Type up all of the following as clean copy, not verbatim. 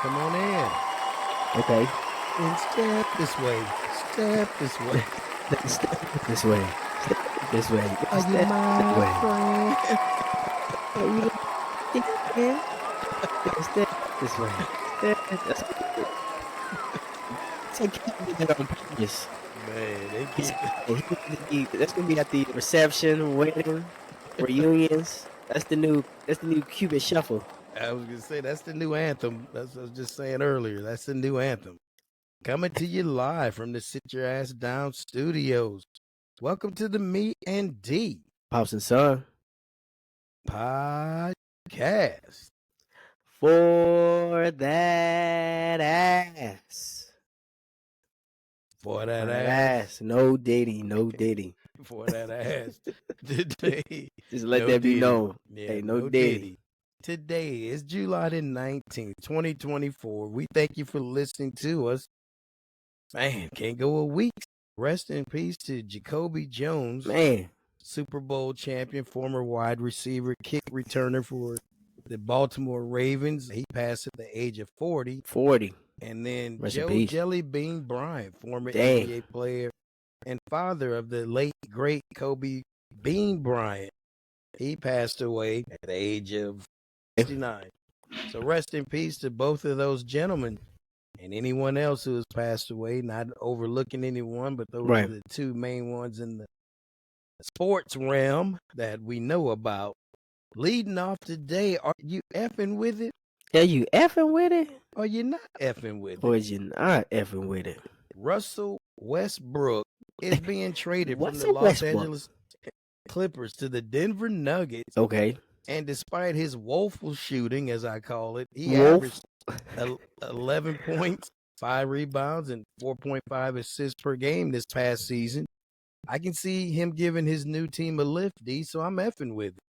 Come on in. Okay. And step this way. Step this way. Step this way. Step this way. Are you Step this way. my friend? Are you like man? Step this way. That's keep that on purpose. Man, they He's, keep that's gonna be at the reception, wedding, reunions. That's the new Cupid shuffle. I was gonna say that's the new anthem. That's what I was just saying earlier. That's the new anthem. Coming to you live from the Sit Your Ass Down studios. Welcome to the Me and D Pops and Son. podcast. For that ass. For that ass. No Diddy. No Diddy. For that ass. Today. Just let No that be Diddy. known. Yeah, Hey, no Diddy. Today is July the 19th, 2024. We thank you for listening to us. Man, can't go a week. Rest in peace to Jacoby Jones. Man. Super Bowl champion, former wide receiver, kick returner for the Baltimore Ravens. He passed at the age of 40. 40. And then Rest in Joe peace. Jelly Bean Bryant, former Dang. NBA player and father of the late, great Kobe Bean Bryant. He passed away at the age of 69. So rest in peace to both of those gentlemen and anyone else who has passed away. Not overlooking anyone, but those Right. are the two main ones in the sports realm that we know about. Leading off today, are you effing with it? Are you effing with it? Or you not effing with Or it? is you not effing with it? Russell Westbrook is being traded from What's the a Los Westbrook? Angeles Clippers to the Denver Nuggets. Okay. And despite his woeful shooting, as I call it, he Wolf. averaged 11 points, 5 rebounds, and 4.5 assists per game this past season. I can see him giving his new team a lift, D, so I'm effing with it.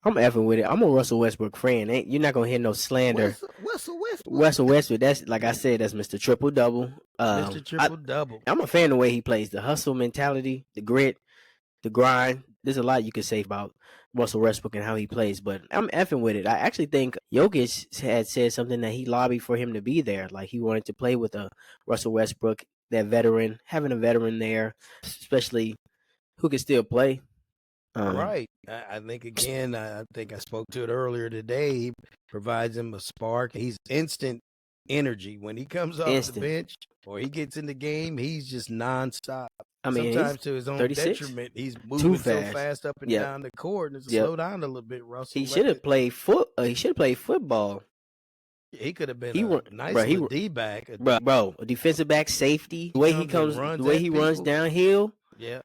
I'm effing with it. I'm a Russell Westbrook fan. You're not gonna hear no slander. Russell Westbrook. Russell Westbrook. That's like I said. That's Mr. Triple Double. Mr. Triple Double. I'm a fan of the way he plays, the hustle mentality, the grit, the grind. There's a lot you can say about Russell Westbrook and how he plays, but I'm effing with it. I actually think Jokic had said something that he lobbied for him to be there. Like he wanted to play with a Russell Westbrook, that veteran, having a veteran there, especially who can still play. Right. I think, again, I think I spoke to it earlier today. He provides him a spark. He's instant energy. When he comes off the bench or he gets in the game, he's just nonstop. I mean, sometimes to his own 36? detriment, he's moving so fast up and Yep. down the court. And Yep. slow down a little bit, Russell. He should have played He should have played football. He could have been a nice little D-back. Bro, a defensive back, safety. The way he comes, the way he runs downhill. Yeah.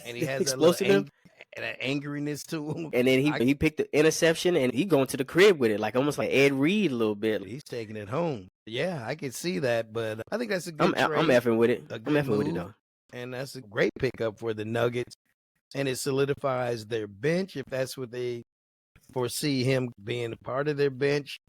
And he has explosive and an angriness to him. And then he picked the interception and he going to the crib with it, like almost like Ed Reed a little bit. He's taking it home. Yeah, I can see that, but I think that's a good trade. I'm effing with it. I'm effing with it, though. And that's a great pickup for the Nuggets. And it solidifies their bench, if that's what they foresee him being a part of their bench,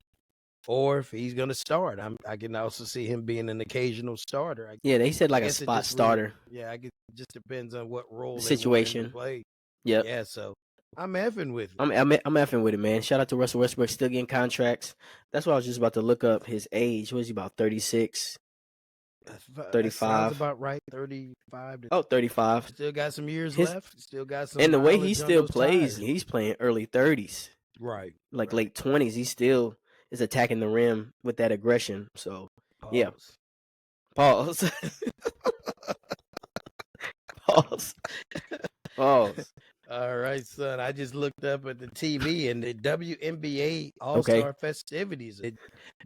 or if he's going to start. I can also see him being an occasional starter. Yeah, they said like a spot starter. Yeah, I guess it just depends on what role situation they want him to play. Yep. Yeah, so I'm effing with it. I'm effing with it, man. Shout out to Russell Westbrook, still getting contracts. That's why I was just about to look up his age. What is he, about 36? 35. Sounds about right. 35. 35. Still got some years left. Still got some. And the way he still plays, he's playing early 30s. Right. Like late 20s. He still is attacking the rim with that aggression. So, yeah. Pause. Pause. Pause. All right, son. I just looked up at the TV and the WNBA All-Star festivities. It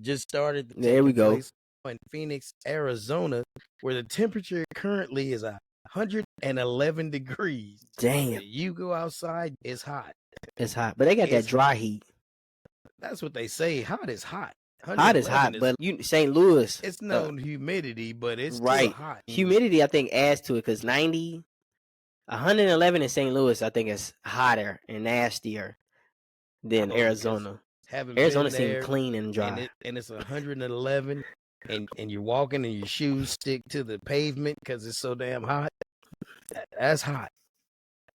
just started. There we go. In Phoenix, Arizona, where the temperature currently is 111 degrees. Damn. You go outside, it's hot. It's hot. But they got that dry heat. That's what they say. Hot is hot. Hot is hot, but St. Louis. It's known humidity, but it's right. Still hot. Humidity, I think, adds to it because 111 in St. Louis, I think, is hotter and nastier than Arizona. Arizona seems clean and dry. And it's 111, and you're walking and your shoes stick to the pavement because it's so damn hot. That's hot.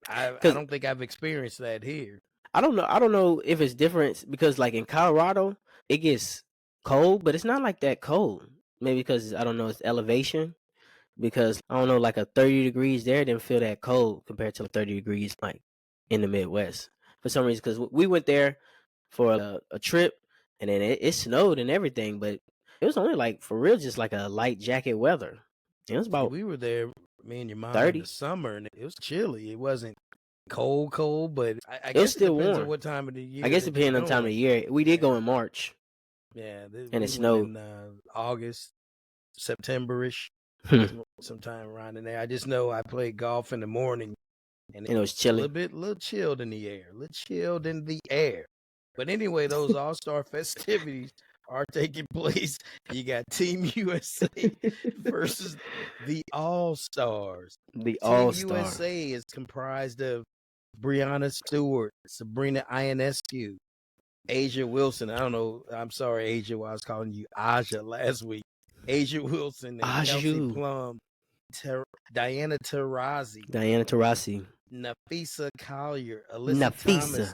I don't think I've experienced that here. I don't know if it's different because, like, in Colorado, it gets cold, but it's not like that cold. Maybe because I don't know, it's elevation. Because I don't know, like a 30 degrees there didn't feel that cold compared to 30 degrees like in the Midwest for some reason. Because we went there for a trip, and then it snowed and everything, but it was only like for real, just like a light jacket weather. It was See, about we were there, me and your mom, in the 30. summer, and it was chilly. It wasn't cold, but I It was guess it still depends on warm. what time of the I year guess that you're depending on the time of going. the year. We did go Yeah, in March, yeah. and it We went snowed. in August, September-ish, And sometime around in there. I just know I played golf in the morning, and it was it's a chilly. little chilled in the air, a little chilled in the air. But anyway, those All-Star festivities are taking place. You got Team USA versus the All-Stars. The Team All Star. USA is comprised of Brianna Stewart, Sabrina Ionescu, Asia Wilson. I don't know. I'm sorry, Asia. I was calling you Aja last week. Asia Wilson and Kelsey Aju. Plum, Diana Taurasi, Diana Taurasi. Nafisa Collier, Alyssa Thomas, Nafisa.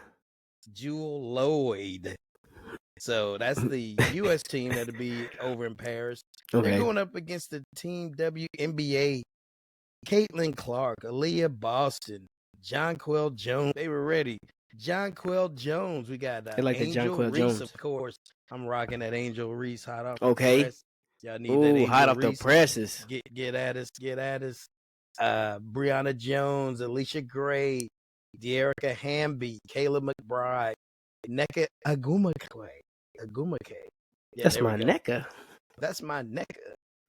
Jewel Lloyd. So that's the U.S. team that'll be over in Paris. They're Okay. going up against the team WNBA. Caitlin Clark, Aaliyah Boston, Jonquel Jones. They were ready. Jonquel Jones. We got They like the Angel Jonquel Reese, of Jones. course. I'm rocking that Angel Reese hot off the Okay. press. Y'all need that Ooh, hot Angel off the Reese. presses. Get at us. Get at us. Brianna Jones, Alicia Gray, Dearica Hamby, Kayla McBride, Neka Agumake. Yeah, That's there we my go. necker. That's my Neka.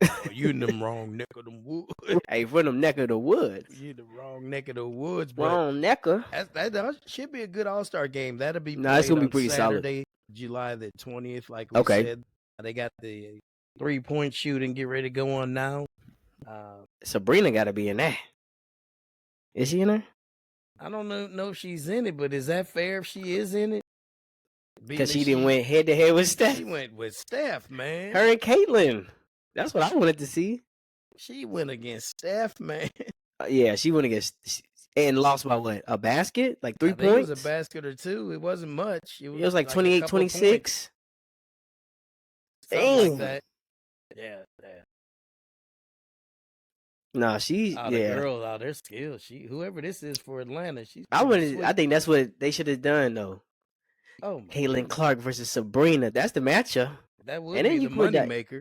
Oh, you in them wrong neck of them woods. Hey, for them neck of the woods. You in the wrong neck of the woods, but Wrong necker. that should be a good All-Star game. That'll be Nah, it's played gonna be on pretty solid. Saturday, July the 20th, like we Okay. said. They got the 3-point shooting. Get ready to go on now. Sabrina got to be in that. Is she in there? I don't know if she's in it, but is that fair if she is in it? Because she didn't went head to head with Steph. She went with Steph, man. Her and Caitlyn. That's what I wanted to see. She went against Steph, man. Yeah, she went against and lost by what? A basket? Like 3 I think points? it was a basket or two. It wasn't much. It was like a 28, couple 26. Something Dang. like that. Yeah. Nah, The girls, their skills. Whoever this is for Atlanta, she's. I think that's what they should have done though. Oh, my Caitlin goodness. Clark versus Sabrina. That's the matchup. That would And then be you the put money that- maker.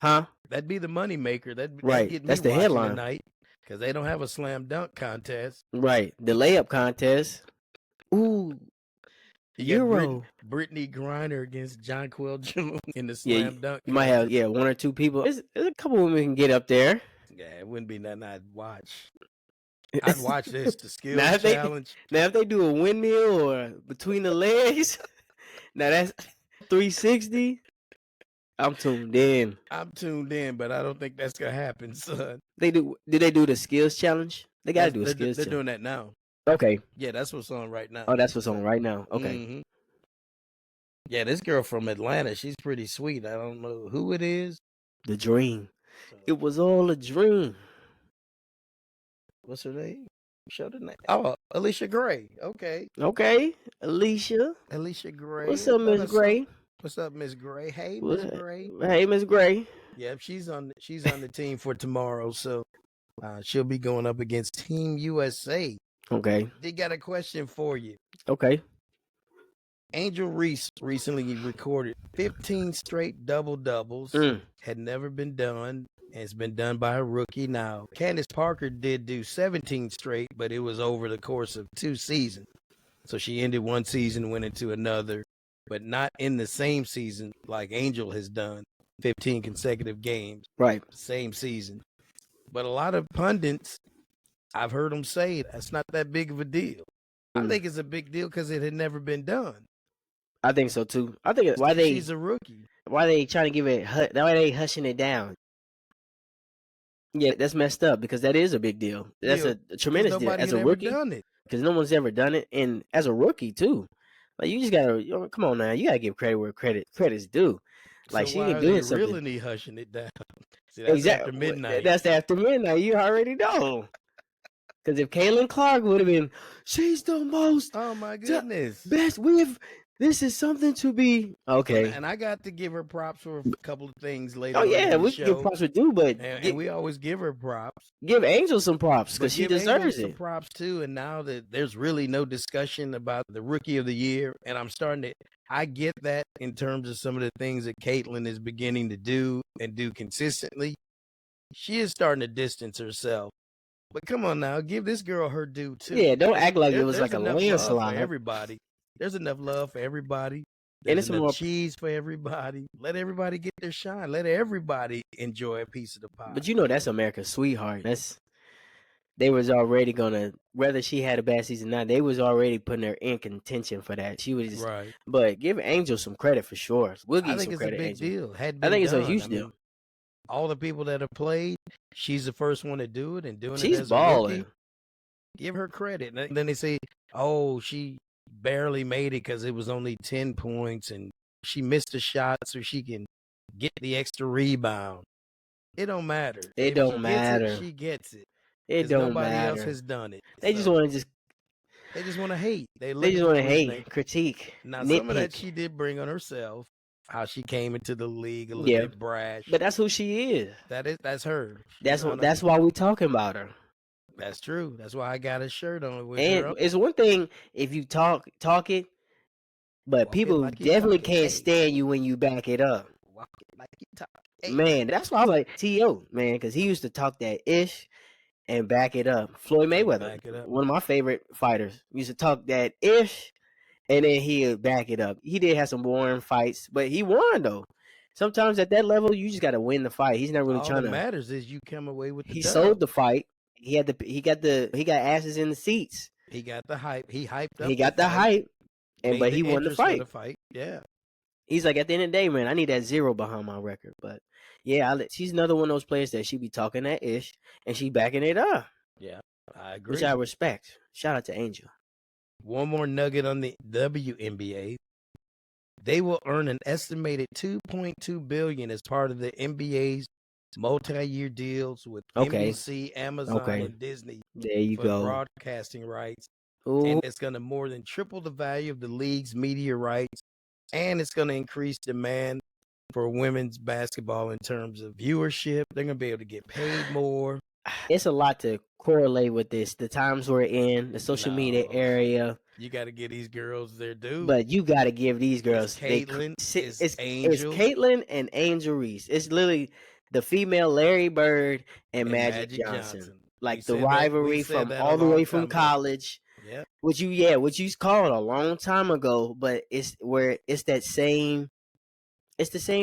Huh? That'd be the money maker. That'd Right. get me That's the watching headline. tonight because they don't have a slam dunk contest. Right. The layup contest. Ooh. You got Euro. Brittany Griner against Jonquel Jones in the Yeah, slam dunk. you might have one or two people. There's a couple women can get up there. Yeah, it wouldn't be nothing I'd watch. I'd watch this, the skills Now, if challenge. Now if they do a windmill or between the legs, now that's 360. I'm tuned in. I'm tuned in, but I don't think that's gonna happen, son. Did they do the skills challenge? They gotta do a skills They're challenge. doing that now. Okay. Yeah, that's what's on right now. Oh, that's what's on right now. Okay. Mm-hmm. Yeah, this girl from Atlanta, she's pretty sweet. I don't know who it is. The dream. So, It was all a dream. what's her name? Show the name. Oh, Alicia Gray. Okay. Okay. Alicia. Alicia Gray. What's up, Miss Gray? What's up, Miss Gray? Hey, Miss Gray. Hey, Miss Gray. Yep, she's on the team for tomorrow, so she'll be going up against Team USA. Okay. They got a question for you. Okay. Angel Reese recently recorded 15 straight double-doubles. Had never been done, and it's been done by a rookie now. Candace Parker did do 17 straight, but it was over the course of 2 seasons. So she ended one season, went into another, but not in the same season like Angel has done, 15 consecutive games. Right. Same season. But a lot of pundits, I've heard them say that's not that big of a deal. I think it's a big deal because it had never been done. I think so too. I think she's a rookie. Why they trying to give it? Why they hushing it down? Yeah, that's messed up because that is a big deal. That's a tremendous deal as a rookie. Because no one's ever done it, and as a rookie too. Like you just gotta come on now. You gotta give credit where credit's due. Like so she why ain't are doing they something. really hushing it down? See, that's exactly. after midnight. That's after midnight. You already know. Because if Caitlin Clark would have been, she's the most. Oh my goodness. Best. This is something to be okay. And I got to give her props for a couple of things later Oh on in yeah, the we can give show. props for due, but And we always give her props. give Angel some props But because she give Angel deserves some it. props too. And now that there's really no discussion about the rookie of the year, and I get that in terms of some of the things that Caitlin is beginning to do and do consistently. She is starting to distance herself. But come on now, give this girl her due too. Yeah, don't act like it was There's like a enough love for landslide. everybody. There's enough love for everybody. And There's it's enough more, cheese for everybody. Let everybody get their shine. Let everybody enjoy a piece of the pie. but you know that's America's sweetheart. They was already gonna, whether she had a bad season or not, they was already putting her in contention for that. She was, Right. but give Angel some credit for sure. We'll give I you think some it's a credit, big Angel. deal. Had I been think it's a done. huge I mean, deal. all the people that have played, she's the first one to do it and doing She's it as a rookie. balling. Give her credit. And then they say, oh, she barely made it because it was only 10 points and she missed a shot so she can get the extra rebound. It don't matter. It If she don't gets matter. it, she gets it. It Because don't nobody else matter. has done it. They just want to They just want to hate. They they looking just for want to reason. hate, critique, Now, some of that nitpick. she did bring on herself. How she came into the league a little Yeah, bit brash. but that's who she is. That's her. That's why we talking about her. That's true. That's why I got a shirt on with And her. it's one thing if you talk it, but Walk it people like you definitely talk it. can't Hey. stand you when you back it up. Walk it like you talk. Hey. Man, that's why I was like T.O. man, because he used to talk that ish and back it up. Floyd Mayweather, Back it up. one of my favorite fighters, used to talk that ish and then he'd back it up. He did have some boring fights, but he won though. Sometimes at that level, you just got to win the fight. He's not really All trying that to. matters is you come away with the He dub. sold the fight. He got asses in the seats. He got the hype. He hyped up. He got the fight, hype, made but the he won the interest for fight. the fight. Yeah. He's like, at the end of the day, man, I need that 0 behind my record. But yeah, she's another one of those players that she be talking that ish and she backing it up. Yeah, I agree. Which I respect. Shout out to Angel. One more nugget on the WNBA. They will earn an estimated $2.2 billion as part of the NBA's multi-year deals with NBC, Amazon, and Disney There you for go. broadcasting rights. Ooh. And it's going to more than triple the value of the league's media rights, and it's going to increase demand for women's basketball in terms of viewership. They're going to be able to get paid more. It's a lot to correlate with this. The times we're in, the social media area. You got to give these girls their due. But you got to give these girls. It's Caitlin. It's Angel. It's Caitlin and Angel Reese. It's literally the female Larry Bird and Magic Johnson. Like the rivalry from all the way from college. Yeah. Which you called a long time ago, but it's the same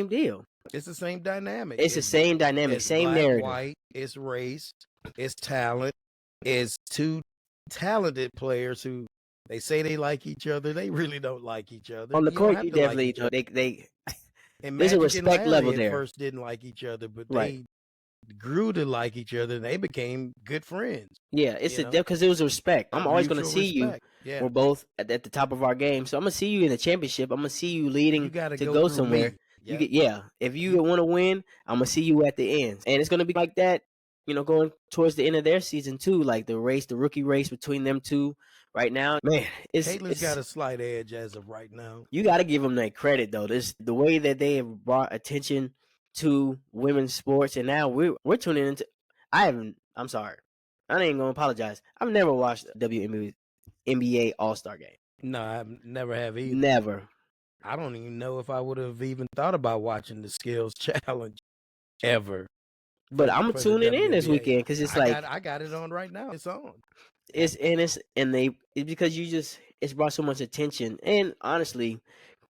deal. It's the same dynamic. It's the same dynamic, it's same black, narrative. White, it's race, it's talent, it's two talented players who they say they like each other. They really don't like each other. On the court, you definitely they and there's a Magic respect and Larry level there. At first didn't like each other, but right. they grew to like each other and they became good friends. Yeah, it's because it was respect. I'm always going to see respect. you. Yeah. We're both at the top of our game, so I'm going to see you in the championship. I'm going to see you leading to go somewhere. Yep. If you want to win, I'm going to see you at the end, and it's going to be like that. Going towards the end of their season too, like the rookie race between them two. Right now, man, Caitlin's got a slight edge as of right now. You got to give them that credit though. The way that they have brought attention to women's sports, and now we're tuning into. I'm sorry, I ain't gonna apologize. I've never watched a WNBA All-Star game. No, I never have either. Never. I don't even know if I would have even thought about watching the Skills Challenge ever. But I'm tuning in this weekend because it's I got it on right now. It's on. It's because it's brought so much attention, and honestly,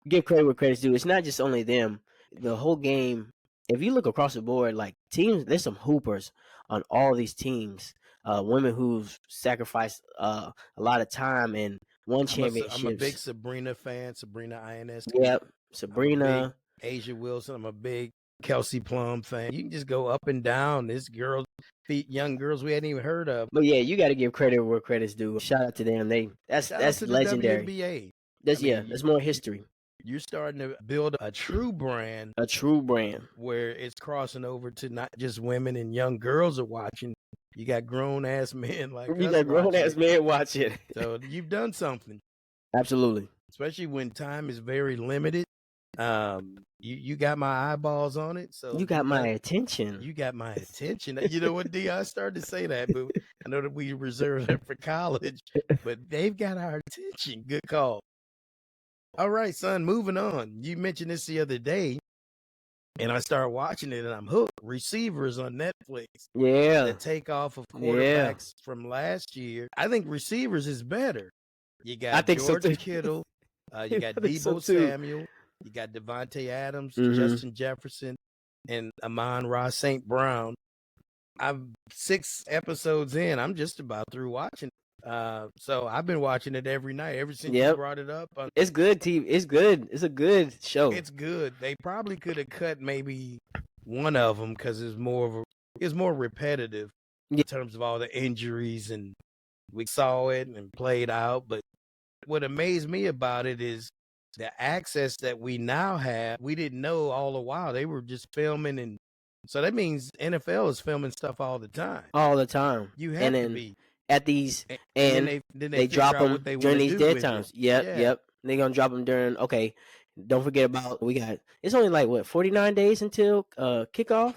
give credit where credit's due. It's not just only them. The whole game. If you look across the board, like teams, there's some hoopers on all these teams. Women who've sacrificed a lot of time and won championships. I'm a big Sabrina fan. Sabrina Ins. Yep, Sabrina. Asia Wilson. I'm a big Kelsey Plum fan. You can just go up and down. This young girls we hadn't even heard of. But yeah, you got to give credit where credit's due. Shout out to them. That's legendary. WNBA. That's more history. You're starting to build a true brand. A true brand where it's crossing over to not just women and young girls are watching. You got grown ass men like you got grown ass men watching. So you've done something. Absolutely. especially when time is very limited. You got my eyeballs on it, so You got my attention. You got my attention. You know what, D? I started to say that, but I know that we reserved that for college. But they've got our attention. Good call. All right, son. Moving on. You mentioned this the other day, and I started watching it, and I'm hooked. Receivers on Netflix. Yeah. The takeoff of quarterbacks from last year. I think receivers is better. You got George Kittle. You got Deebo Samuel. You got Devontae Adams, Justin Jefferson, and Amon-Ra St. Brown. I'm 6 episodes in. I'm just about through watching. So I've been watching it every night ever since you brought it up. It's good, TV. It's good. It's a good show. It's good. They probably could have cut maybe one of them because it's more repetitive in terms of all the injuries, and we saw it and played out. But what amazed me about it is the access that we now have. We didn't know all the while. They were just filming, and so that means NFL is filming stuff all the time. All the time. You have to be at these, and then they drop them during these dead times. Yep. They're gonna drop them during. Okay, don't forget about it's only like what 49 days until kickoff,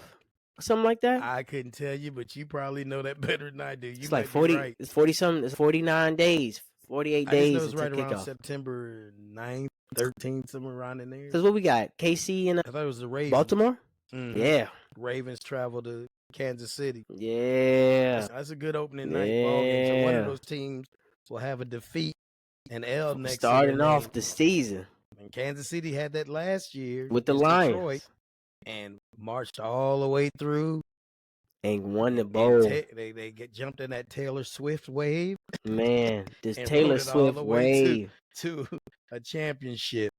something like that. I couldn't tell you, but you probably know that better than I do. It's like 40. Right. It's 40 something. It's 49 days. 48 days. It was right around September 9th, 13th, somewhere around in there. Because what we got, KC and I thought it was the Ravens. Baltimore. Yeah, Ravens travel to Kansas City. Yeah, that's a good opening night ball game. So one of those teams will have a defeat, an L next starting off the season. And Kansas City had that last year with the Lions, Detroit, and marched all the way through and won the bowl. They jumped in that Taylor Swift wave. Man, this Taylor Swift wave to a championship.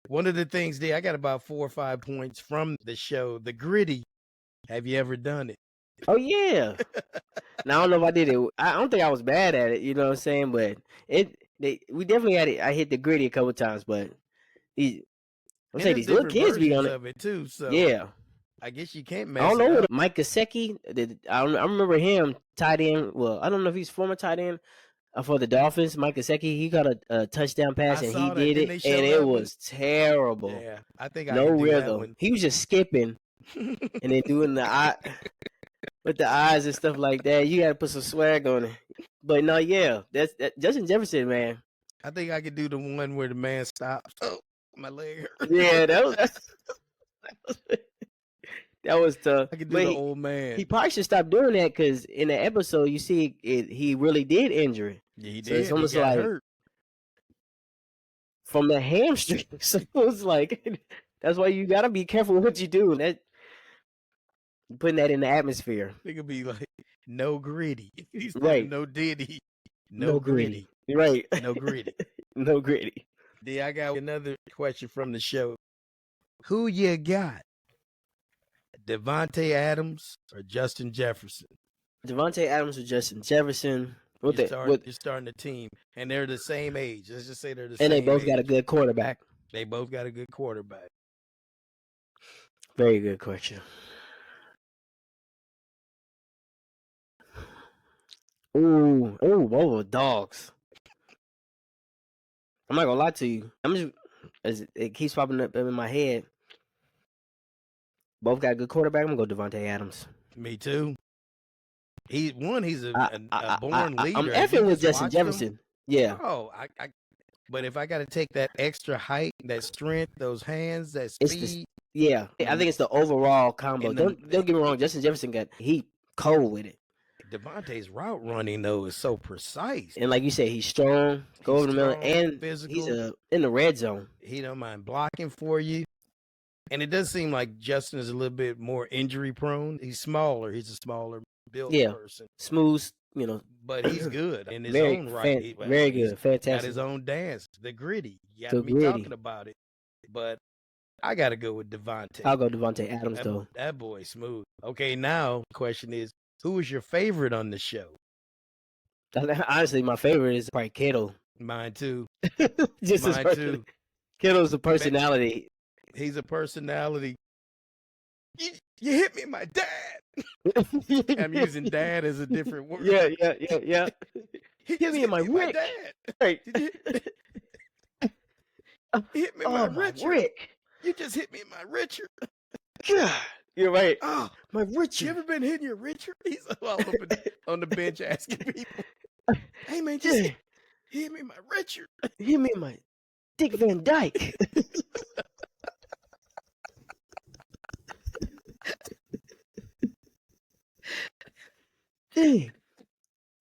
One of the things I got about 4 or 5 points from the show, The Gritty. Have you ever done it? Oh yeah. Now I don't know if I did it. I don't think I was bad at it. You know what I'm saying? But we definitely had it. I hit The Gritty a couple times, but I'm saying these little kids be on it. Of it too. So yeah. I guess you can't mess I don't it know up. Mike Gesicki. I remember him tight end. Well, I don't know if he's former tight end for the Dolphins. Mike Gesicki, he got a touchdown pass and he did it, and it was terrible. Yeah, I think no rhythm. He was just skipping and then doing the eye with the eyes and stuff like that. You got to put some swag on it. But no, yeah, that's Justin Jefferson, man. I think I could do the one where the man stops. Oh, my leg hurt. Yeah, that was tough. I could do the old man. He probably should stop doing that because in the episode you see he really did injure it. Yeah, he did. So it's almost like hurt from the hamstring. So it was like that's why you gotta be careful with what you do. That putting that in the atmosphere. It could be like no gritty. He's right. No Diddy. No gritty. Right. No gritty. No gritty. I got another question from the show. Who you got? Devontae Adams or Justin Jefferson? Devontae Adams or Justin Jefferson. You're starting a team, and they're the same age. Let's just say they're the same age. And they both age. got a good quarterback. They both got a good quarterback. Very good question. Ooh, whoa, dogs. I'm not gonna lie to you. I'm just as it keeps popping up in my head. Both got a good quarterback. I'm gonna go Devontae Adams. Me too. He's a born leader. I'm effing with Justin Jefferson. Yeah. Oh, but if I got to take that extra height, that strength, those hands, that speed. I think it's the overall combo. Don't get me wrong. Justin Jefferson he cold with it. Devontae's route running though is so precise, and like you said, he's strong. Go over the middle and physical. He's in the red zone. He don't mind blocking for you. And it does seem like Justin is a little bit more injury prone. He's smaller. He's a smaller built person. Smooth, But he's good in his own right. Very good. Fantastic. Got his own dance. The gritty. You got me talking about it. But I got to go with Devontae. I'll go Devontae Adams, though. That boy's smooth. Okay, now the question is, who is your favorite on the show? Honestly, my favorite is probably Kittle. Mine too. Mine too. Kittle's a personality. He's a personality. You hit me, my dad. I'm using dad as a different word. Yeah. He hit me in my dad. Right. hit me my Oh, my Richard. Rick. You just hit me in my Richard. God. You're right. Oh, My you Richard. ever been hitting your Richard? He's all up on the bench asking people, hey, man, just Yeah. hit me my Richard. Hit me my Dick Van Dyke. Dang.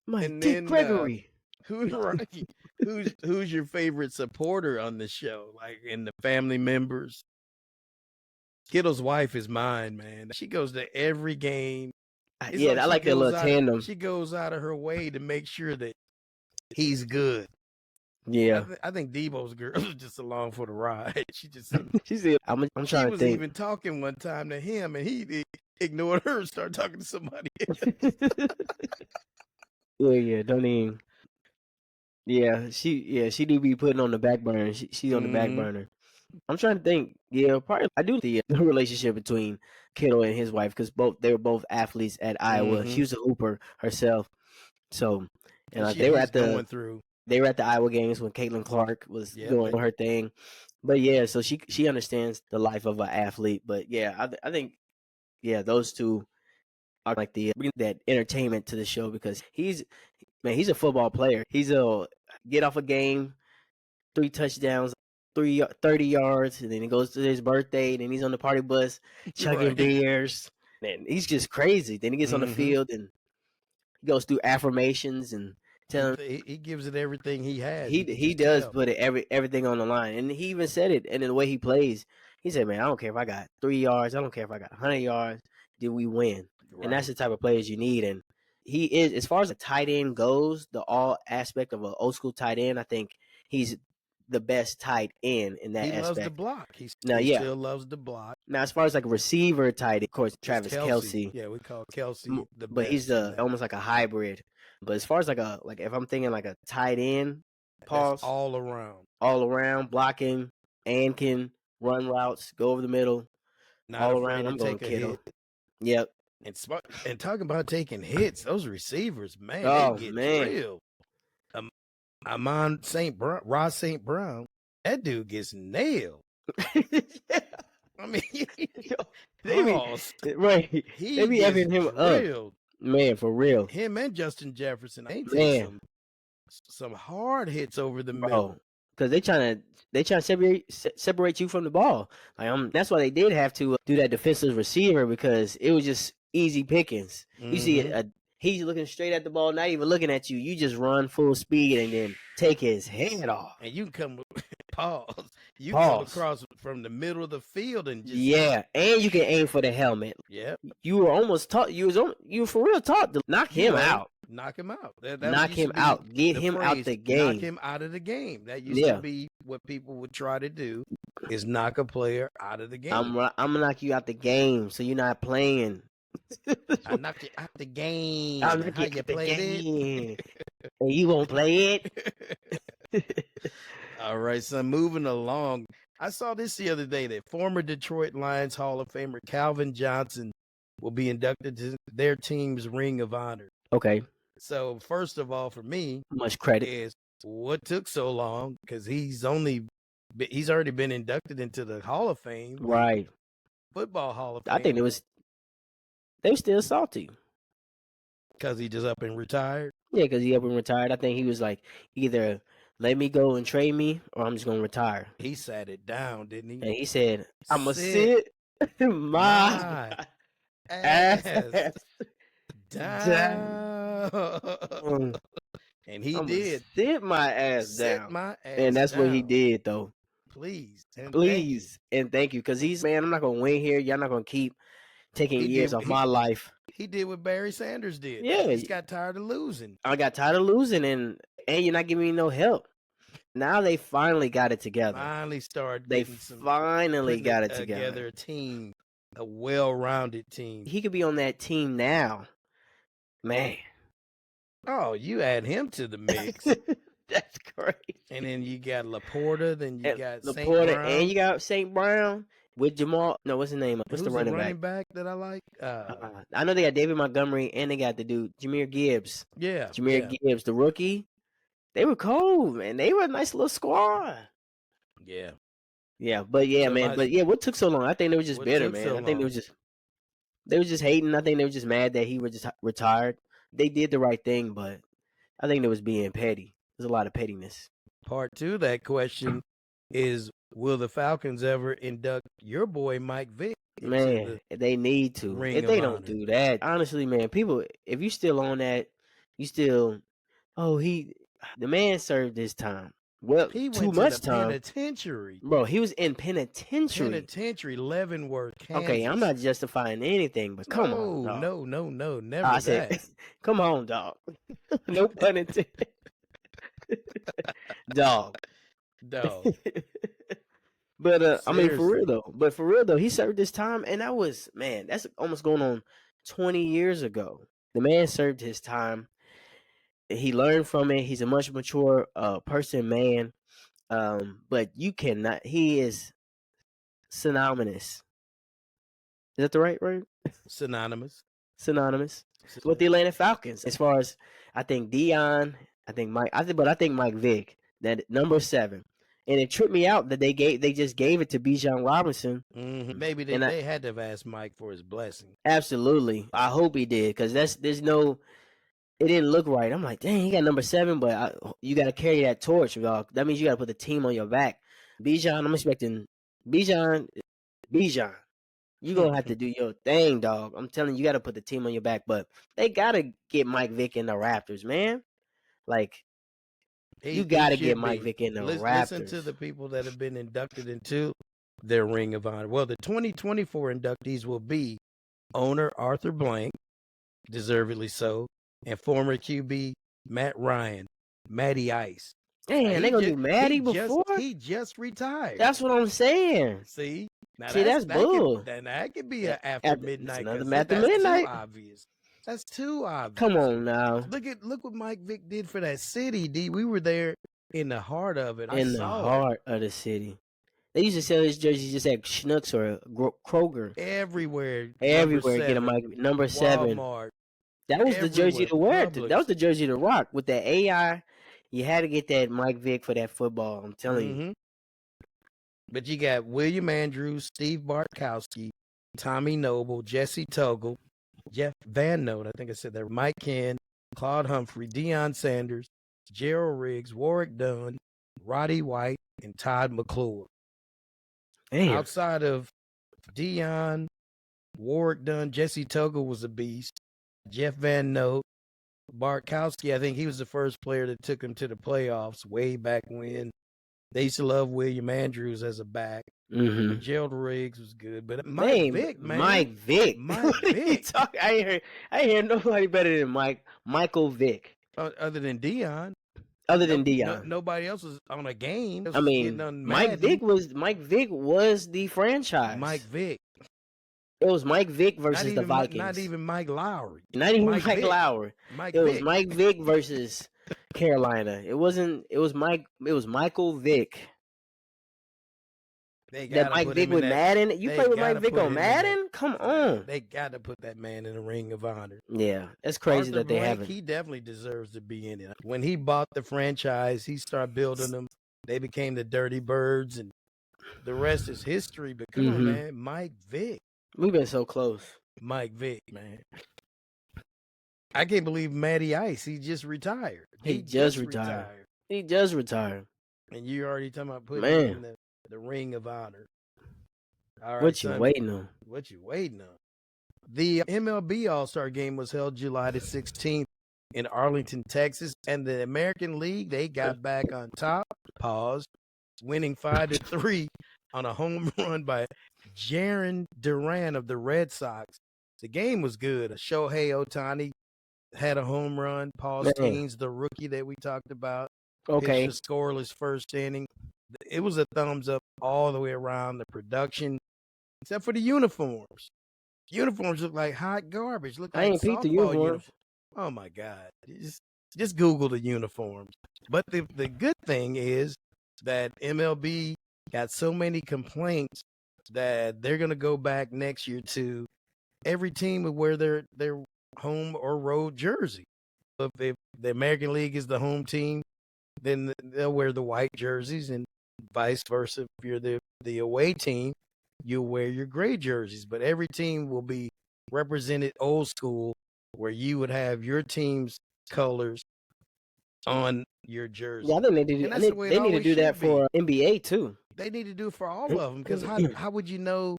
My And Dick then Gregory. who's your favorite supporter on the show? Like in the family members? Kittle's wife is mine, man. She goes to every game. It's Yeah, like I like that little tandem. She goes out of her way to make sure that he's good. Yeah. I think Debo's girl is just along for the ride. She just She said, I'm she trying to was think. even talking one time to him, and he ignored her and started talking to somebody else. Yeah, don't even. Yeah, she do be putting on the back burner. She's on the back burner. I'm trying to think. Yeah, probably I do the relationship between Kittle and his wife because they were both athletes at Iowa. She was a hooper herself. So, and What they were he's at the going through. they were at the Iowa games when Caitlin Clark was doing her thing. But yeah, so she understands the life of an athlete. But yeah, I think those two are like the bring that entertainment to the show because he's a football player. He's a get off a game, 3 touchdowns, 30 yards, and then he goes to his birthday, and then he's on the party bus chugging beers. And he's just crazy. Then he gets on the field and he goes through affirmations and telling he gives it everything he has. he does put everything on the line. And he even said it, and in the way he plays, he said, man, I don't care if I got 3 yards, I don't care if I got 100 yards, did we win? Right. And that's the type of players you need. And he is, as far as a tight end goes, the all aspect of an old school tight end, I think he's the best tight end in that aspect. He loves the block. He still loves the block. Now, as far as like a receiver tight end, of course, Travis Kelce. Yeah, we call Kelce the best. But he's almost like a hybrid. But as far as like if I'm thinking like a tight end, pause, all around blocking, and can run routes, go over the middle, not all around. I'm going Kittle. Yep. And talking about taking hits, those receivers, man, they get drilled. Amon St. Brown, Ross St. Brown, that dude gets nailed. I mean, they be effing him drilled. Up, man, for real. Him and Justin Jefferson, they take some hard hits over the middle. Because they trying to separate you from the ball. Like that's why they did have to do that defensive receiver because it was just easy pickings. You see he's looking straight at the ball, not even looking at you. You just run full speed and then take his head off. And you can come pause. You come across from the middle of the field and just and you can aim for the helmet. Yeah, you were almost taught. You were for real taught to knock him out. Knock him out. Knock him out. Get him out the game. Knock him out of the game. That used to be what people would try to do. Is knock a player out of the game. I'm gonna knock you out the game, so you're not playing. I knocked you out the game. I'll knock you out the game. And you won't play it. All right, son. Moving along. I saw this the other day that former Detroit Lions Hall of Famer Calvin Johnson will be inducted to their team's Ring of Honor. Okay. So first of all, for me, much credit is what took so long because he's already been inducted into the Hall of Fame, right? Football Hall of Fame. I think they were still salty because he just up and retired. Yeah, because he up and retired. I think he was like, either let me go and trade me, or I'm just gonna retire. He sat it down, didn't he? And he said, "I'm gonna sit my ass down." And he did sit my ass down. And that's what he did, though. Please and thank you, because he's man. I'm not gonna win here. Y'all not gonna keep taking years off my life. He did what Barry Sanders did. Yeah, he got tired of losing. I got tired of losing, and you're not giving me no help. Now they finally got it together. They finally got it together. A team, a well-rounded team. He could be on that team now, man. Oh, you add him to the mix. That's great. And then you got Laporta. Then you got Laporta, and you got St. Brown with Jamal. No, what's his name? What's the running back that I like? I know they got David Montgomery, and they got the dude Jahmyr Gibbs. Yeah, Jahmyr Gibbs, the rookie. They were cold, man. They were a nice little squad. Yeah. Yeah, but yeah, So man. But yeah, what took so long? I think they were just what bitter, took man. so I think long? they were just hating. I think they were just mad that he was just retired. They did the right thing, but I think they was being petty. There's a lot of pettiness. Part two of that question is, will the Falcons ever induct your boy Mike Vick into Man, the they need to. Ring If of they don't Honor? do that, honestly, man, people, if you still on that, you still, oh, the man served his time. Well, He too went to the much time, penitentiary. bro. He was in penitentiary. Penitentiary, Leavenworth, Okay, I'm Kansas. not justifying anything, but come on, No, dog. no, no, no, I never said, that. come on, dog. No pun intended, dog. Dog. But I mean, for real Seriously. though. But for real though, he served his time, and that was, man. That's almost going on 20 years ago. The man served his time. He learned from it. He's a much mature person, man. But you cannot. He is synonymous. Is that the right word? Synonymous. Synonymous with the Atlanta Falcons. As far as I think Dion, I think Mike. I think Mike Vick, that number 7. And it tripped me out that they just gave it to Bijan Robinson. Maybe And they had to have asked Mike for his blessing. absolutely, I hope he did, because there's no, it didn't look right. I'm like, dang, he got number 7, but you got to carry that torch, dog. That means you got to put the team on your back. Bijan, I'm expecting Bijan. You gonna have to do your thing, dog. I'm telling you, you got to put the team on your back. But they gotta get Mike Vick in the Raptors, man. Like, you He gotta get should Mike be. Vick in the Listen to Raptors. the people that have been inducted into their Ring of Honor. Well, the 2024 inductees will be owner Arthur Blank, deservedly so, and former QB Matt Ryan, Matty Ice. Man, they gonna do Maddie before? He just retired. That's what I'm saying. See, now See, that's bull. that could be a after It's midnight. another 'Cause after that's too midnight. obvious. That's too obvious. Come on now. Look what Mike Vick did for that city. D. We were there in the heart of it. I In the saw heart of the city. They used to sell his jerseys just at Schnucks or Kroger. everywhere. Everywhere, get a Number 7, Mike number 7. Walmart. That was the jersey Everywhere. to wear. That Publix. was the jersey to rock with that AI. You had to get that Mike Vick for that football. I'm telling you. But you got William Andrews, Steve Bartkowski, Tommy Noble, Jesse Tuggle, Jeff Van Note, I think I said that, Mike Ken, Claude Humphrey, Deion Sanders, Gerald Riggs, Warwick Dunn, Roddy White, and Todd McClure. Damn. Outside of Deion, Warwick Dunn, Jesse Tuggle was a beast. Jeff Van Note, Bartkowski, I think he was the first player that took him to the playoffs way back when. They used to love William Andrews as a back. Gerald Riggs was good, but Mike Vick, man. Mike Vick. Mike Vick. I ain't hear nobody better than Michael Vick. Other than Deion. Other than Deion. Nobody else was on a game. I mean, Mike Vick was the franchise. Mike Vick. It was Mike Vick versus the Vikings. Not even Mike Lowry. Not even Mike Lowry. It was Mike Vick versus Carolina. It was Michael Vick. That Mike Vick with Madden. You play with Mike Vick on Madden? Come on. They got to put that man in the Ring of Honor. Yeah, that's crazy Arthur that they Blank, haven't. He definitely deserves to be in it. When he bought the franchise, he started building them. They became the Dirty Birds, and the rest is history. But come on, man, Mike Vick. We've been so close. Mike Vick, man. I can't believe Matty Ice. He just retired. He just retired. He just retired. And you already talking about putting him in the Ring of Honor. All right, what you waiting on? What you waiting on? The MLB All-Star Game was held July the 16th in Arlington, Texas, and the American League, they got back on top. Pause. Winning 5-3 on a home run by Jaron Duran of the Red Sox. The game was good. Shohei Ohtani had a home run. Paul Skeens, the rookie that we talked about, pitched a scoreless first inning. It was a thumbs up all the way around. The production, except for the uniforms. Uniforms look like hot garbage. Look like I ain't peeped the uniforms. Oh my God! Just Google the uniforms. But the good thing is that MLB got so many complaints that they're gonna go back next year to every team would wear their home or road jersey. If the American League is the home team, then they'll wear the white jerseys, and vice versa. If you're the away team, you'll wear your gray jerseys. But every team will be represented old school, where you would have your team's colors on your jersey. Yeah, I think they did. And that's the way it They need to always do that should be. for NBA too. They need to do it for all of them, because how would you know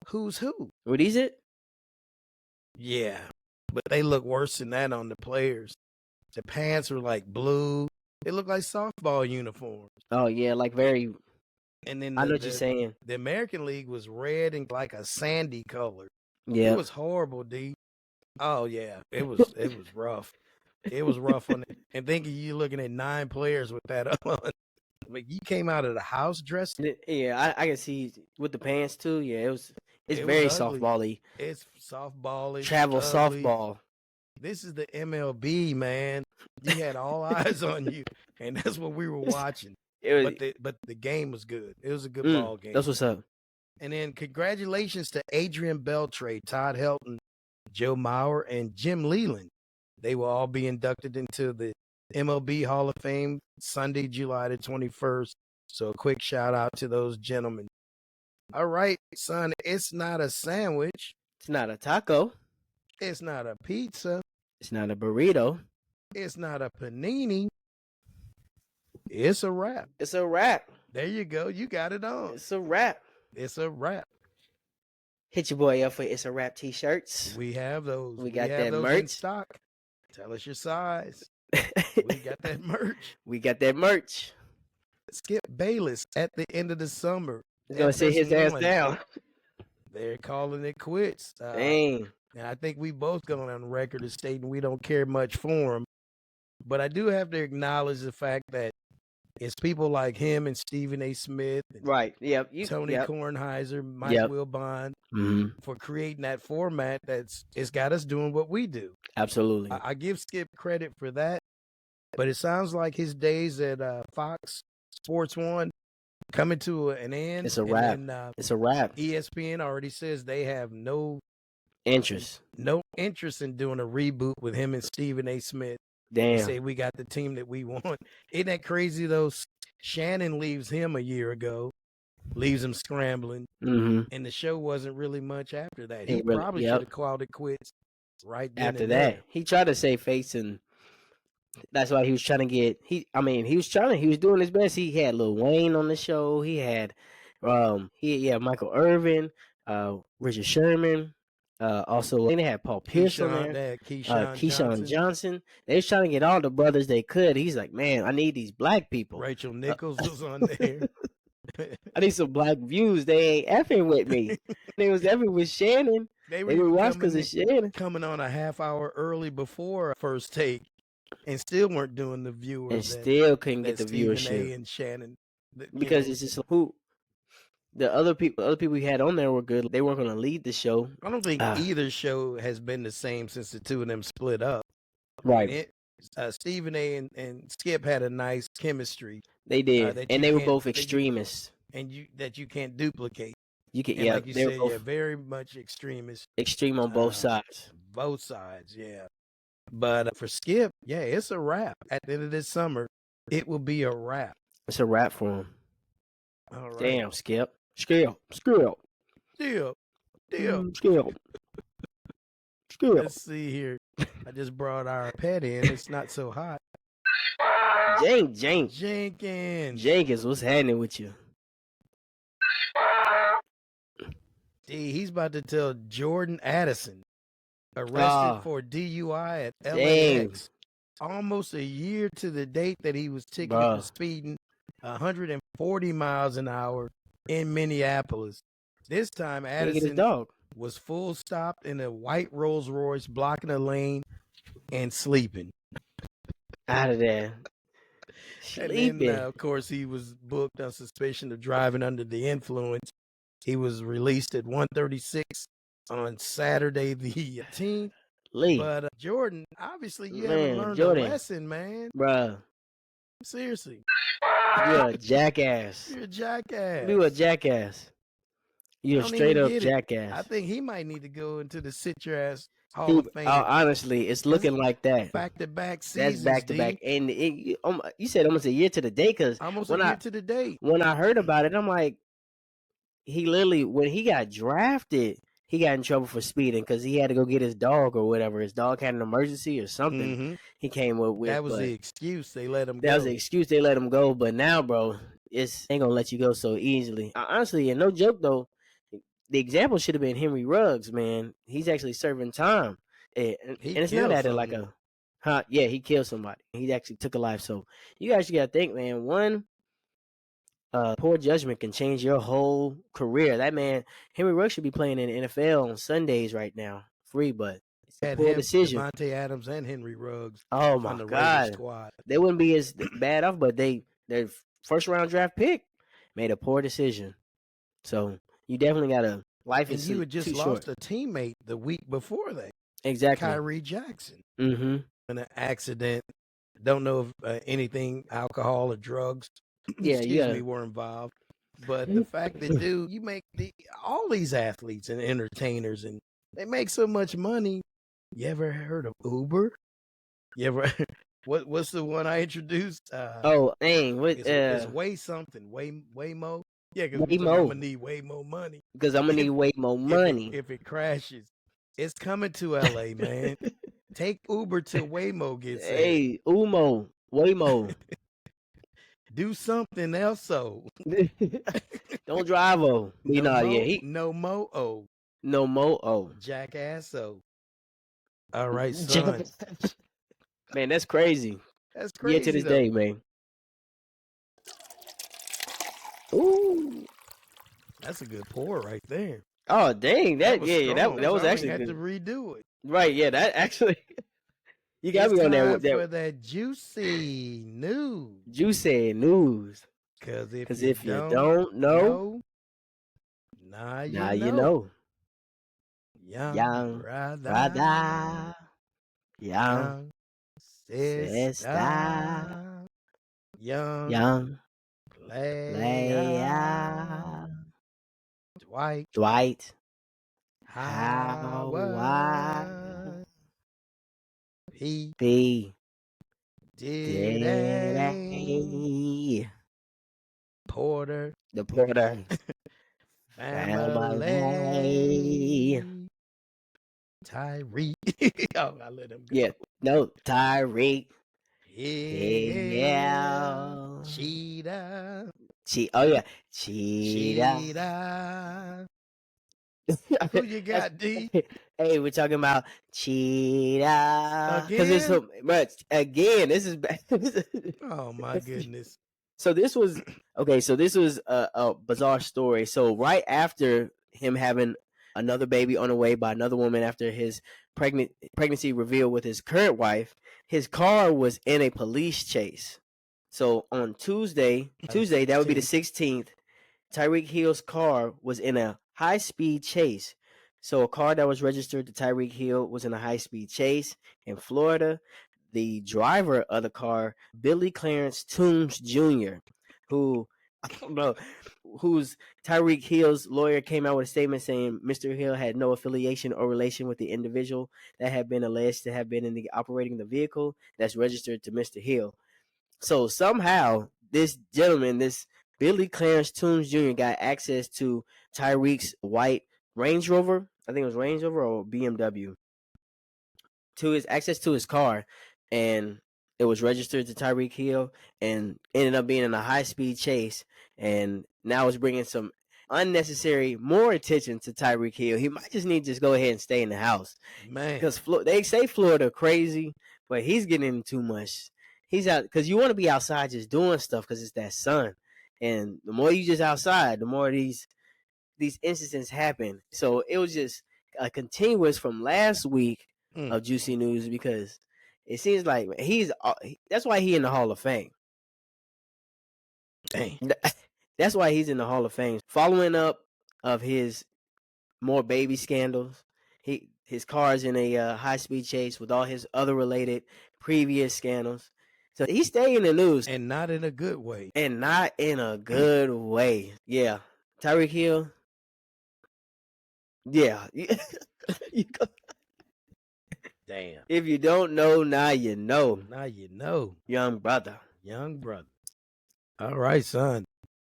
who's who? What is it? Yeah, but they look worse than that on the players. The pants were like blue. They look like softball uniforms. Oh yeah, like very. And then I know what you're saying. the American League was red and like a sandy color. Yeah, It was horrible, D. Oh yeah, it was rough. It was rough on it. And thinking you looking at 9 players with that on. Like, you came out of the house dressed. Yeah, I can see with the pants too. Yeah, it's It very was ugly. softball-y. It's softball. It's Travel ugly. softball. This is the MLB, man. You had all eyes on you, and that's what we were watching. It was. But the game was good. It was a good ball game. That's what's up. And then congratulations to Adrian Beltre, Todd Helton, Joe Mauer, and Jim Leland. They will all be inducted into the MLB Hall of Fame Sunday, July the 21st. So a quick shout out to those gentlemen. All right, son, it's not a sandwich. It's not a taco. It's not a pizza. It's not a burrito. It's not a panini. It's a wrap. It's a wrap. There you go. You got it on. It's a wrap. It's a wrap. Hit your boy up for It's a Wrap t-shirts. We have those. We got have that those merch. in stock. Tell us your size. We got that merch. We got that merch. Skip Bayless at the end of the summer. He's gonna sit his ass FS1. down. They're calling it quits. Dang. And I think we both gone on record as stating we don't care much for him. But I do have to acknowledge the fact that it's people like him and Stephen A. Smith and Right. Yep. Tony yep. Kornheiser, Mike Yep. Wilbon Mhm. for creating that format it's got us doing what we do. Absolutely. I give Skip credit for that, but it sounds like his days at Fox Sports 1 coming to an end. It's a wrap. And then, It's a wrap. ESPN already says they have no Interest. interest in doing a reboot with him and Stephen A. Smith. They Damn. say we got the team that we want. Isn't that crazy though? Shannon leaves him a year ago, leaves him scrambling, Mm-hmm. and the show wasn't really much after that. He Ain't really- probably yep. should have called it quits right then After and that, there. he tried to save face, and that's why he was trying to get. He was doing his best. He had Lil Wayne on the show. He had, Michael Irvin, Richard Sherman. Also, they had Paul Pierce on Keyshawn, there. Keyshawn Johnson. They was trying to get all the brothers they could. He's like, man, I need these black people. Rachel Nichols was on there. I need some black views. They ain't effing with me. They was effing with Shannon. They were watching because of Shannon. coming on a half hour early before first take, and still weren't doing the viewers. And still couldn't get that the Stephen viewership. A. and Shannon. Because it's just who the other people we had on there were good. They weren't going to lead the show. I don't think either show has been the same since the two of them split up. Right. Stephen A. and Skip had a nice chemistry. They did. that And you they were can't- both that you- extremists. And you can't duplicate. You can, And yeah, like you they were said, both very much extremist. extreme on both sides. Both sides, yeah. But for Skip, yeah, it's a wrap. At the end of this summer, it will be a wrap. It's a wrap for him. All right. Damn, Skip. Deal. Skip. Skip. Skip. Let's see here. I just brought our pet in. It's not so hot. Jenkins. Jenkins. What's happening with you? He's about to tell Jordan Addison, arrested for DUI at LAX. Almost a year to the date that he was ticketed for speeding 140 miles an hour in Minneapolis. This time, Addison was full stopped in a white Rolls Royce, blocking a lane and sleeping. Out of there. And then, of course, he was booked on suspicion of driving under the influence. He was released at 1:36 on Saturday the 18th. But Jordan, obviously, you haven't learned a lesson, man. Bruh. Seriously. You're a jackass. You're a jackass. You a jackass. You're a straight up jackass. I think he might need to go into the sit your ass Hall of Fame. Honestly, it's That's looking like that. back-to-back That's seasons, back to D. back, and you said almost a year to the day. Because Almost a when year I to the date. when I heard about it, I'm like, he literally when he got drafted, he got in trouble for speeding because he had to go get his dog or whatever. His dog had an emergency or something. Mm-hmm. He came up with, That was but the excuse they let him that was go. the excuse they let him go. But now, bro, it's ain't gonna let you go so easily. Honestly, and no joke though, the example should have been Henry Ruggs. Man, he's actually serving time, and He it's not killed at it like someone. a, huh? Yeah, he killed somebody. He actually took a life. So you guys gotta think, man. One poor judgment can change your whole career. That man, Henry Ruggs, should be playing in the NFL on Sundays right now, free, but it's a Had poor him, decision. Devontae Adams, and Henry Ruggs Oh on my the Raiders God, squad. they wouldn't be as bad off, but their first round draft pick made a poor decision. So you definitely gotta. Life And is you had just too short. lost a teammate the week before that, Exactly. Kyrie Jackson, Mm-hmm. in an accident. Don't know if anything, alcohol or drugs, Yeah, you excuse me, gotta. were involved. But the fact that, dude, you make all these athletes and entertainers, and they make so much money. You ever heard of Uber? You ever what's the one I introduced? Oh, dang! What? It's way something, way more. Yeah, because we Way talking. I'm more, gonna need way more money because I'm gonna need if way more money. if it crashes. It's coming to L.A., man. Take Uber till Waymo gets there. Hey, Umo, Waymo. Do something else. So Don't drive oh. You no know, yeah, mo, he no mo. Oh, no mo oh. jackass. Oh, all right, son. Man, that's crazy. That's Yeah, to crazy this day, though. man. Ooh. That's a good pour right there. Oh dang, That that was yeah, strong. that So was I don't even actually have to good. redo it. Right, yeah, that actually you got It's me on time that for that juicy news. juicy news. Cause if Cause you if you don't don't know, know, now you now you know. know. Young Young brother, brother, young young sister, sister, young young player, player, Dwight Dwight Howard Howard. He B. did a Daddy, Porter the Porter family. family. Tyree. Oh, I let him Yeah, go. no, Tyreek Yeah, Hill. cheetah, Oh yeah, Cheetah. cheetah. Who you That's got, D? hey, we're talking about Cheetah because it's Again? so much. Again, this is Oh my goodness. so this was okay. So this was a bizarre story. So right after him having another baby on the way by another woman after his pregnancy revealed with his current wife, his car was in a police chase. So on The Tuesday that would be the 16th. 16th. Tyreek Hill's car was in a high speed chase. So a car that was registered to Tyreek Hill was in a high speed chase in Florida. The driver of the car, Billy Clarence Toombs Jr., who I don't know, whose Tyreek Hill's lawyer came out with a statement saying Mr. Hill had no affiliation or relation with the individual that had been alleged to have been in the operating the vehicle that's registered to Mr. Hill. So somehow this gentleman, this Billy Clarence Toombs Jr., got access to Tyreek's white Range Rover. I think it was Range Rover or BMW, to his access to his car, and it was registered to Tyreek Hill, and ended up being in a high speed chase, and now it's bringing some unnecessary more attention to Tyreek Hill. He might just need to just go ahead and stay in the house Man. because they say Florida crazy, but he's getting too much. He's out because you want to be outside just doing stuff because it's that sun, and the more you just outside, the more these incidents happen. So it was just a continuous from last week Mm, of Juicy News because it seems like that's why he in the Hall of Fame. dang. That's why he's in the Hall of Fame. Following up of his more baby scandals, his car's in a high speed chase with all his other related previous scandals. So he stayed in the news And not in a good way. and not in a good way. Yeah, Tyreek Hill. Yeah, you Damn. If you don't know, now you know. Now you know. Young brother. Young brother. All right, son.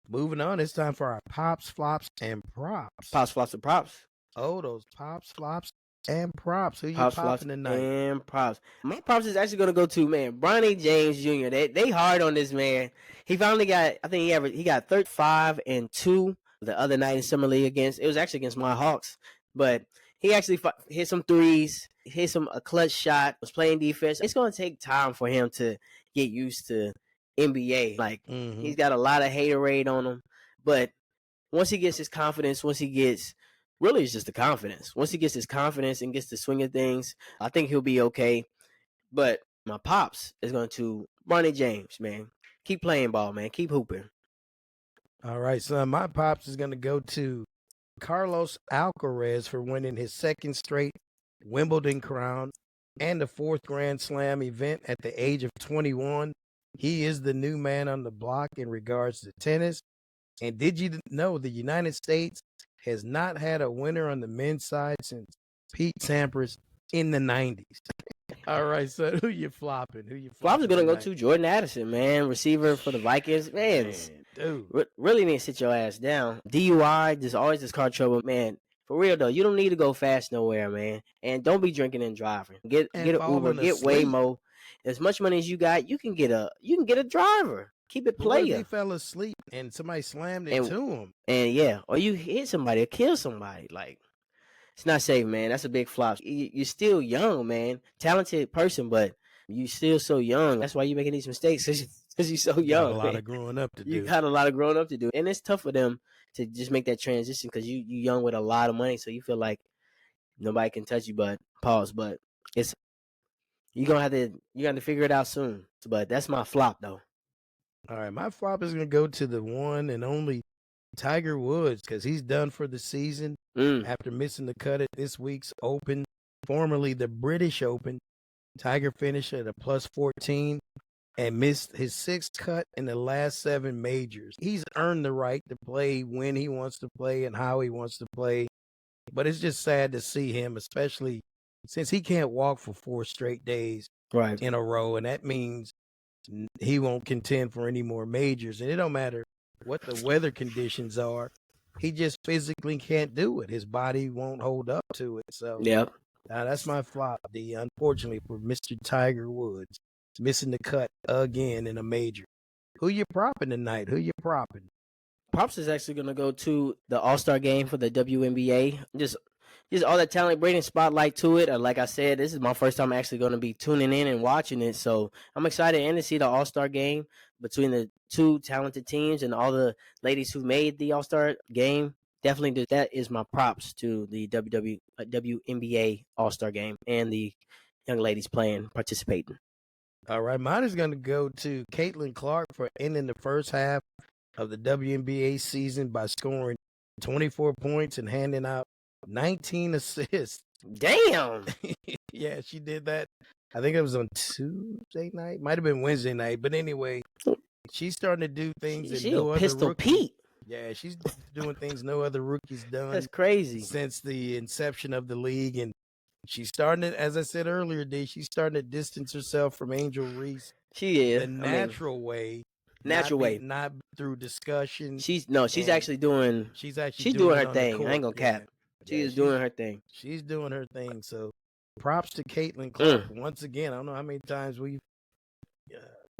Moving on. It's time for our pops, flops, and props. Pops, flops, and props. Oh, those pops, flops, and props. Who you Pops, flops, popping tonight? and props. My props is actually gonna go to Bronny James Jr. They hard on this man. He finally got. I think he got 35-2 the other night in summer league against. It was actually against my Hawks, but he actually hit some threes, hit a clutch shot. Was playing defense. It's gonna take time for him to get used to NBA. Like he's got a lot of haterade on him, but once he gets his confidence, really it's just the confidence. Once he gets his confidence and gets the swing of things, I think he'll be okay. But my pops is going to Bronny James, man. Keep playing ball, man. Keep hooping. All right, son. My pops is going to go to Carlos Alcaraz for winning his second straight Wimbledon crown and the fourth Grand Slam event at the age of 21. He is the new man on the block in regards to tennis. And did you know the United States has not had a winner on the men's side since Pete Sampras in the 90s? All right, so who you flopping? Flops are going to go to Jordan Addison, man. Receiver for the Vikings. Man dude. Really need to sit your ass down. DUI, just always this car trouble. Man, for real, though, you don't need to go fast nowhere, man. And don't be drinking and driving. Get an Uber, get Waymo. As much money as you got, you can get a driver. Keep it player. What if he fell asleep and somebody slammed into him? And yeah, or you hit somebody or kill somebody. Like, it's not safe, man. That's a big flop. You're still young, man. Talented person, but you still so young. That's why you're making these mistakes because you're so young. You got a lot of growing up to do. You got a lot of growing up to do. And it's tough for them to just make that transition because you young with a lot of money, so you feel like nobody can touch you but it's you're gonna have to figure it out soon. But that's my flop though. All right, my flop is going to go to the one and only Tiger Woods because he's done for the season after missing the cut at this week's Open, formerly the British Open. Tiger finished at a plus 14 and missed his sixth cut in the last 7 majors. He's earned the right to play when he wants to play and how he wants to play, but it's just sad to see him, especially since he can't walk for 4 straight days in a row, and that means he won't contend for any more majors. And it don't matter what the weather conditions are. He just physically can't do it. His body won't hold up to it. So that's my flop, D. Unfortunately for Mr. Tiger Woods, missing the cut again in a major. Who you propping tonight? Who you propping? Props is actually going to go to the All-Star game for the WNBA. Just all that talent, bringing spotlight to it. Like I said, this is my first time actually going to be tuning in and watching it. So I'm excited and to see the All-Star game between the two talented teams and all the ladies who made the All-Star game. Definitely, that is my props to the WNBA All-Star game and the young ladies participating. All right, mine is going to go to Caitlin Clark for ending the first half of the WNBA season by scoring 24 points and handing out 19 assists. Damn. Yeah, she did that. I think it was on Tuesday night. Might have been Wednesday night. But anyway, she's starting to do things that no other Pistol rookie. Pete. Yeah, she's doing things no other rookie's done. That's crazy. Since the inception of the league. And she's starting to, as I said earlier, D, she's starting to distance herself from Angel Reese. She is. The natural way. Not through discussion. She's actually doing her thing. I ain't gonna cap. She is doing her thing. She's doing her thing. So props to Caitlin Clark. Once again, I don't know how many times we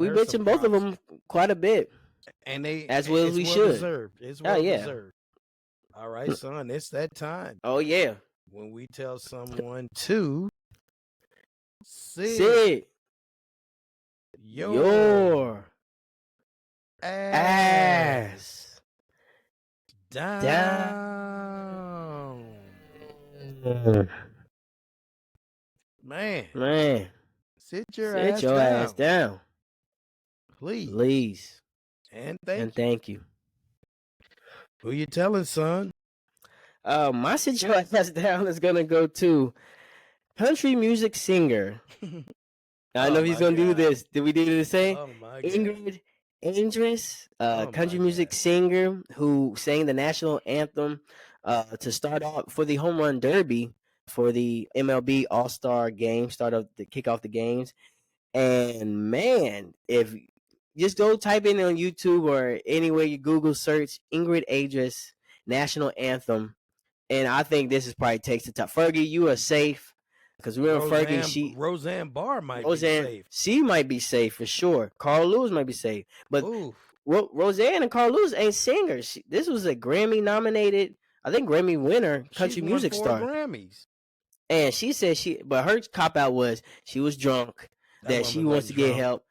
mentioned both of them quite a bit. And they as well as we should. Deserved. It's well deserved. All right, son, it's that time. Oh yeah. When we tell someone to sit your ass down. Man. Sit your ass down. Please. And thank you. Who you telling, son? My sit your ass down is gonna go to country music singer. I know he's gonna do this. Did we do the same? Oh my Ingrid Andress, country music singer who sang the national anthem to start off for the home run derby for the MLB All-Star game, kick off the games. And man, if just go type in on YouTube or anywhere you Google search Ingrid Idris national anthem, and I think this is probably takes the top. Fergie, you are safe because remember Fergie, Roseanne Barr might be Roseanne, safe. she might be safe for sure. Carl Lewis might be safe, but Roseanne and Carl Lewis ain't singers. This was a Grammy nominated, I think Grammy winner, country music star. Grammys. And she said but her cop out was she was drunk, that she wants to get help.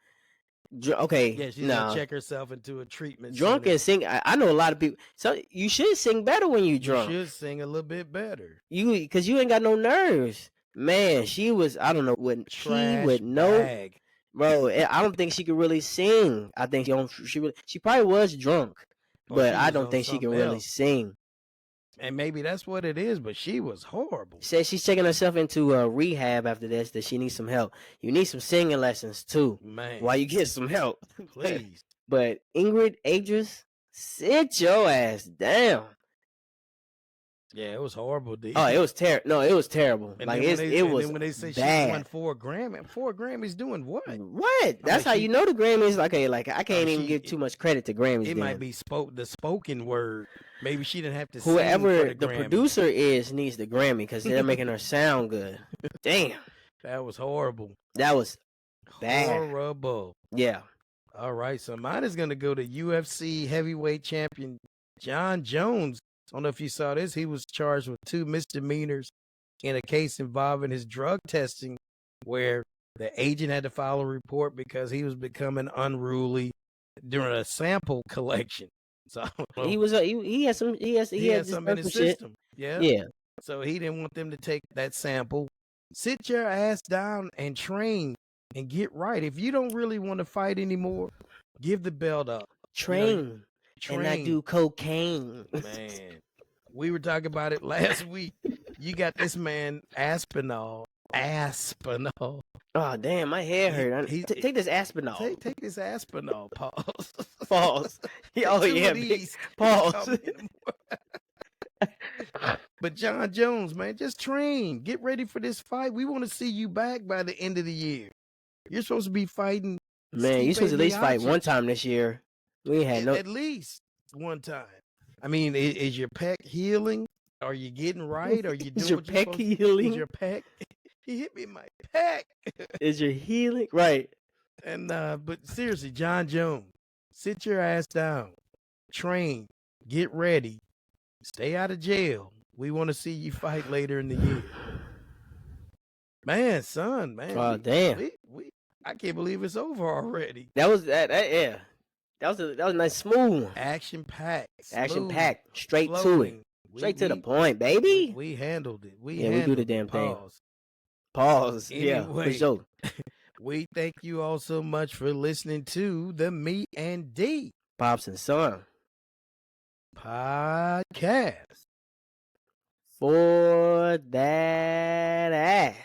Okay, yeah, she's gonna check herself into a treatment. Drunk and sing. I know a lot of people. So you should sing better when you drunk. You should sing a little bit better. Because you ain't got no nerves, man. She was. I don't know what she would know, bro. I don't think she could really sing. I think she probably was drunk, but I don't think she can really sing. And maybe that's what it is, but she was horrible. Says she's taking herself into rehab after this, that she needs some help. You need some singing lessons too, man. While you get some help, please. But Ingrid Idris, sit your ass down. Yeah, it was horrible, dude. Oh, it was terrible. No, it was terrible. And like it was when they say bad. She won 4 Grammys doing what? What? That's how you know the Grammys. Okay, like I can't even give too much credit to Grammys. It might be the spoken word. Maybe she didn't have to. Whoever sing for the producer is needs the Grammy because they're making her sound good. Damn, that was horrible. That was bad. Horrible. Yeah. All right, so mine is gonna go to UFC heavyweight champion John Jones. I don't know if you saw this. He was charged with 2 misdemeanors in a case involving his drug testing, where the agent had to file a report because he was becoming unruly during a sample collection. So he was he had some he had some in his system. Yeah. So he didn't want them to take that sample. Sit your ass down and train and get right. If you don't really want to fight anymore, give the belt up. Train. And I do cocaine. Man, we were talking about it last week. You got this man Aspinall. Oh damn, my hair hurt. Take this Aspinall. Take this Aspinall. Pause. Pause. Oh yeah. Pause. But John Jones, man, just train. Get ready for this fight. We want to see you back by the end of the year. You're supposed to be fighting. Man, you're supposed to at least fight one time this year. We had at least one time. I mean, is your pec healing? Are you getting right? Are you doing your pec healing? Is your pec? He hit me in my pec. Is your healing right? And but seriously, John Jones, sit your ass down, train, get ready, stay out of jail. We want to see you fight later in the year. Man, son, man. Oh damn! I can't believe it's over already. That was yeah. That was a nice smooth. Action packed. Straight to it. Straight to the point, baby. We handled it. We do the damn thing. Pause. Anyway, yeah, for sure. We thank you all so much for listening to the Me and D Pops and Son podcast. For that ass.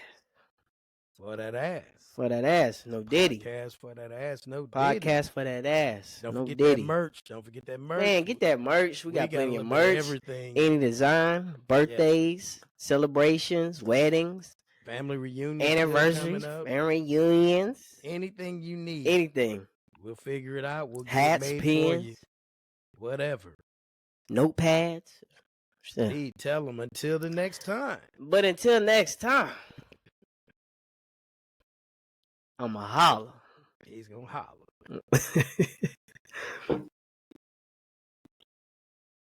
For that ass. For that ass, no Diddy. Podcast for that ass, no Diddy. Podcast for that ass, Don't no forget Diddy. That merch. Don't forget that merch. Man, get that merch. We got plenty of merch. Everything. Any design, birthdays, celebrations, weddings, family reunions, anniversaries, family reunions. Anything you need. Anything. We'll figure it out. We'll hats, get it made pens, for you. Whatever. Notepads. Hey, tell them until the next time. But until next time, I'ma holler. He's gonna holler.